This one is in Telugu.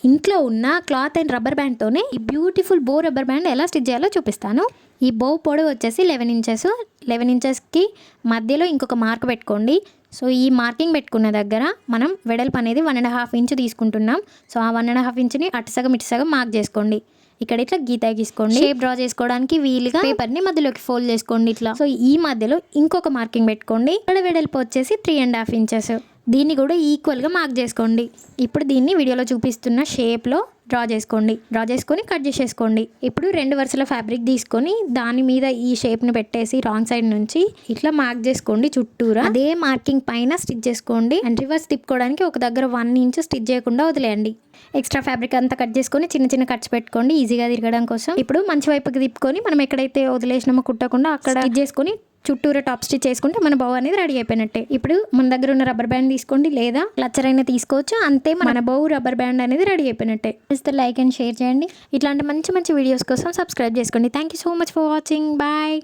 ఇంట్లో ఉన్న క్లాత్ అండ్ రబ్బర్ బ్యాండ్తోనే ఈ బ్యూటిఫుల్ బో రబ్బర్ బ్యాండ్ ఎలా స్టిచ్ చేయాలో చూపిస్తాను. ఈ బో పొడవు వచ్చేసి 11 ఇంచెస్. 11 ఇంచెస్కి మధ్యలో ఇంకొక మార్క్ పెట్టుకోండి. సో ఈ మార్కింగ్ పెట్టుకున్న దగ్గర మనం వెడల్పు అనేది 1.5 ఇంచ్ తీసుకుంటున్నాం. సో ఆ 1.5 ఇంచ్ని అటు సగం ఇటు సగం మార్క్ చేసుకోండి. ఇక్కడ ఇట్లా గీత గీసుకోండి. షేప్ డ్రా చేసుకోవడానికి వీలుగా పేపర్ని మధ్యలోకి ఫోల్డ్ చేసుకోండి ఇట్లా. సో ఈ మధ్యలో ఇంకొక మార్కింగ్ పెట్టుకోండి. ఇక్కడ వెడల్పు వచ్చేసి 3.5 ఇంచెస్. దీన్ని కూడా ఈక్వల్గా మార్క్ చేసుకోండి. ఇప్పుడు దీన్ని వీడియోలో చూపిస్తున్న షేప్లో డ్రా చేసుకోండి. డ్రా చేసుకొని కట్ చేసేసుకోండి. ఇప్పుడు 2 వరుసల ఫ్యాబ్రిక్ తీసుకొని దాని మీద ఈ షేప్ని పెట్టేసి రాంగ్ సైడ్ నుంచి ఇట్లా మార్క్ చేసుకోండి చుట్టూరా. అదే మార్కింగ్ పైన స్టిచ్ చేసుకోండి. అండ్ రివర్స్ తిప్పుకోవడానికి ఒక దగ్గర 1 ఇంచ్ స్టిచ్ చేయకుండా వదిలేయండి. ఎక్స్ట్రా ఫ్యాబ్రిక్ అంతా కట్ చేసుకొని చిన్న చిన్న కట్స్ పెట్టుకోండి ఈజీగా తిరగడం కోసం. ఇప్పుడు మంచి వైపుకి తిప్పుకొని మనం ఎక్కడైతే వదిలేసినామో కుట్టకుండా అక్కడ స్టిచ్ చేసుకొని చుట్టూరా టాప్ స్టిచ్ చేసుకుంటే మన బౌ అనేది రెడీ అయిపోయినట్టే. ఇప్పుడు మన దగ్గర ఉన్న రబ్బర్ బ్యాండ్ తీసుకోండి, లేదా క్లచ్చర్ అయినా తీసుకోవచ్చు. అంతే మన బౌ రబ్బర్ బ్యాండ్ అనేది రెడీ అయిపోయినట్టే. జస్ట్ లైక్ అండ్ షేర్ చేయండి. ఇట్లాంటి మంచి మంచి వీడియోస్ కోసం సబ్స్క్రైబ్ చేసుకోండి. Thank you so much for watching. Bye.